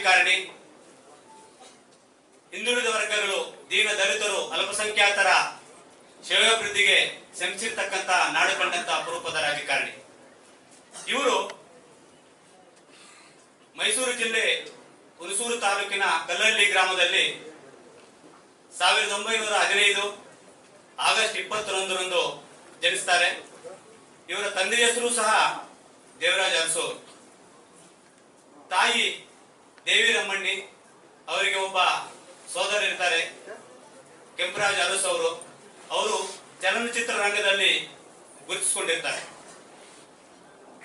ರಾಜಕಾರಣಿ. ಹಿಂದುಳಿದ ವರ್ಗಗಳು, ದೀನ ದಲಿತರು, ಅಲ್ಪಸಂಖ್ಯಾತರ ಶ್ರೇಯೋಭಿವೃದ್ಧಿಗೆ ಶ್ರಮಿಸಿರ್ತಕ್ಕಂಥ ನಾಡು ಕಂಡಂತ ಅಪರೂಪದ ರಾಜಕಾರಣಿ ಇವರು. ಮೈಸೂರು ಜಿಲ್ಲೆ ಹುಣಸೂರು ತಾಲೂಕಿನ ಕಲ್ಲಹಳ್ಳಿ ಗ್ರಾಮದಲ್ಲಿ 1915 ಆಗಸ್ಟ್ 21ರಂದು ಜನಿಸ್ತಾರೆ. ಇವರ ತಂದೆ ಹೆಸರು ಸಹ ದೇವರಾಜ ಅರಸು. ತಾಯಿ ದೇವಿರಮ್ಮಣ್ಣಿ. ಅವರಿಗೆ ಒಬ್ಬ ಸೋದರರಿರ್ತಾರೆ, ಕೆಂಪರಾಜ ಅರಸು ಅವರು. ಅವರು ಚಲನಚಿತ್ರ ರಂಗದಲ್ಲಿ ಗುರುತಿಸಿಕೊಂಡಿರ್ತಾರೆ.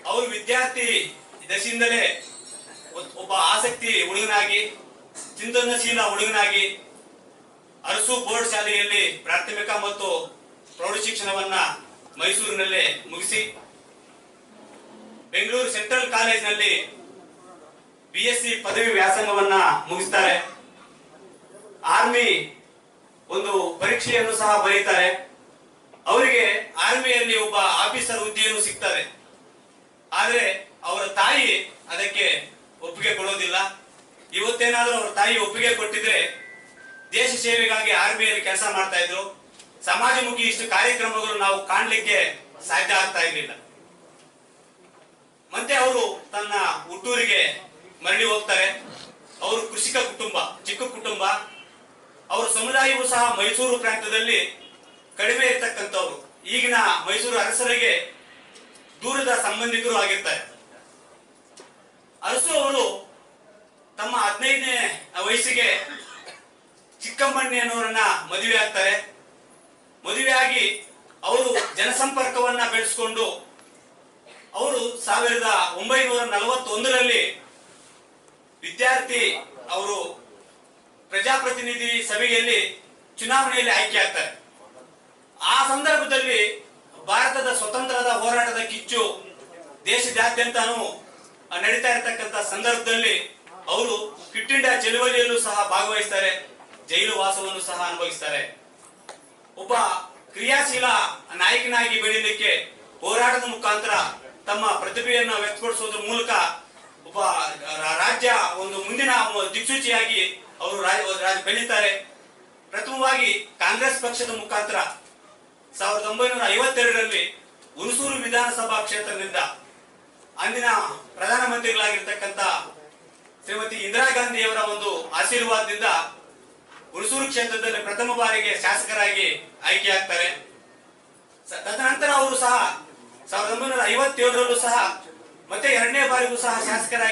ಅವರು ವಿದ್ಯಾರ್ಥಿ ದಶೆಯಿಂದಲೇ ಒಬ್ಬ ಆಸಕ್ತಿ ಹುಡುಗನಾಗಿ, ಚಿಂತನಶೀಲ ಹುಡುಗನಾಗಿ ಅರಸು ಬೋರ್ಡ್ ಶಾಲೆಯಲ್ಲಿ ಪ್ರಾಥಮಿಕ ಮತ್ತು ಪ್ರೌಢ ಶಿಕ್ಷಣವನ್ನ ಮೈಸೂರಿನಲ್ಲೇ ಮುಗಿಸಿ ಬೆಂಗಳೂರು ಸೆಂಟ್ರಲ್ ಕಾಲೇಜಿನಲ್ಲಿ BSc ಪದವಿ ವ್ಯಾಸಂಗವನ್ನ ಮುಗಿಸ್ತಾರೆ. ಆರ್ಮಿ ಒಂದು ಪರೀಕ್ಷೆಯನ್ನು ಸಹ ಬರೀತಾರೆ. ಅವರಿಗೆ ಆರ್ಮಿಯಲ್ಲಿ ಒಬ್ಬ ಆಫೀಸರ್ ಹುದ್ದೆಯನ್ನು ಸಿಗ್ತಾರೆ. ಆದ್ರೆ ಅವರ ತಾಯಿ ಅದಕ್ಕೆ ಒಪ್ಪಿಗೆ ಕೊಡೋದಿಲ್ಲ. ಇವತ್ತೇನಾದ್ರೂ ಅವರ ತಾಯಿ ಒಪ್ಪಿಗೆ ಕೊಟ್ಟಿದ್ರೆ ದೇಶ ಸೇವೆಗಾಗಿ ಆರ್ಮಿಯಲ್ಲಿ ಕೆಲಸ ಮಾಡ್ತಾ ಇದ್ರು. ಸಮಾಜಮುಖಿ ಇಷ್ಟು ಕಾರ್ಯಕ್ರಮಗಳು ನಾವು ಕಾಣಲಿಕ್ಕೆ ಸಾಧ್ಯ ಆಗ್ತಾ ಇರಲಿಲ್ಲ. ಮತ್ತೆ ಅವರು ತನ್ನ ಹುಟ್ಟೂರಿಗೆ ಮರಳಿ ಹೋಗ್ತಾರೆ. ಅವರು ಕೃಷಿಕ ಕುಟುಂಬ, ಚಿಕ್ಕ ಕುಟುಂಬ. ಅವರ ಸಮುದಾಯವು ಸಹ ಮೈಸೂರು ಪ್ರಾಂತ್ಯದಲ್ಲಿ ಕಡಿಮೆ ಇರ್ತಕ್ಕಂಥವ್ರು. ಈಗಿನ ಮೈಸೂರು ಅರಸರಿಗೆ ದೂರದ ಸಂಬಂಧಿಕರು ಆಗಿರ್ತಾರೆ. ಅರಸು ಅವರು ತಮ್ಮ 15ನೇ ವಯಸ್ಸಿಗೆ ಚಿಕ್ಕಮ್ಮಣ್ಣಿ ಅನ್ನೋರನ್ನ ಮದುವೆ ಆಗ್ತಾರೆ. ಮದುವೆಯಾಗಿ ಅವರು ಜನಸಂಪರ್ಕವನ್ನ ಬೆಳೆಸಿಕೊಂಡು ಅವರು 1941ರಲ್ಲಿ ವಿದ್ಯಾರ್ಥಿ ಅವರು ಪ್ರಜಾಪ್ರತಿನಿಧಿ ಸಭೆಯಲ್ಲಿ ಚುನಾವಣೆಯಲ್ಲಿ ಆಯ್ಕೆ ಆಗ್ತಾರೆ. ಆ ಸಂದರ್ಭದಲ್ಲಿ ಭಾರತದ ಸ್ವತಂತ್ರದ ಹೋರಾಟದ ಕಿಚ್ಚು ದೇಶದಾದ್ಯಂತನೂ ನಡೀತಾ ಇರತಕ್ಕಂತ ಸಂದರ್ಭದಲ್ಲಿ ಅವರು ಕ್ವಿಟ್ ಇಂಡಿಯಾ ಚಳವಳಿಯಲ್ಲೂ ಸಹ ಭಾಗವಹಿಸ್ತಾರೆ. ಜೈಲು ವಾಸವನ್ನು ಸಹ ಅನುಭವಿಸ್ತಾರೆ. ಒಬ್ಬ ಕ್ರಿಯಾಶೀಲ ನಾಯಕನಾಗಿ ಬೆಳೀಲಿಕ್ಕೆ ಹೋರಾಟದ ಮುಖಾಂತರ ತಮ್ಮ ಪ್ರತಿಭೆಯನ್ನು ವ್ಯಕ್ತಪಡಿಸುವುದರ ಮೂಲಕ ಒಬ್ಬ ರಾಜ್ಯ ಒಂದು ಮುಂದಿನ ದಿಕ್ಸೂಚಿಯಾಗಿ ಅವರು ಬೆಳೀತಾರೆ. ಪ್ರಥಮವಾಗಿ ಕಾಂಗ್ರೆಸ್ ಪಕ್ಷದ ಮುಖಾಂತರ 1952ರಲ್ಲಿ ಹುಣಸೂರು ವಿಧಾನಸಭಾ ಕ್ಷೇತ್ರದಿಂದ ಅಂದಿನ ಪ್ರಧಾನಮಂತ್ರಿಗಳಾಗಿರ್ತಕ್ಕಂಥ ಶ್ರೀಮತಿ ಇಂದಿರಾ ಗಾಂಧಿಯವರ ಒಂದು ಆಶೀರ್ವಾದದಿಂದ ಹುಣಸೂರು ಕ್ಷೇತ್ರದಲ್ಲಿ ಪ್ರಥಮ ಬಾರಿಗೆ ಶಾಸಕರಾಗಿ ಆಯ್ಕೆಯಾಗ್ತಾರೆ. ತದನಂತರ ಅವರು ಸಹ 1957ರಲ್ಲೂ ಸಹ ಮತ್ತೆ 2ನೇ ಬಾರಿಗೂ ಸಹ ಶಾಸಕರಾಗಿ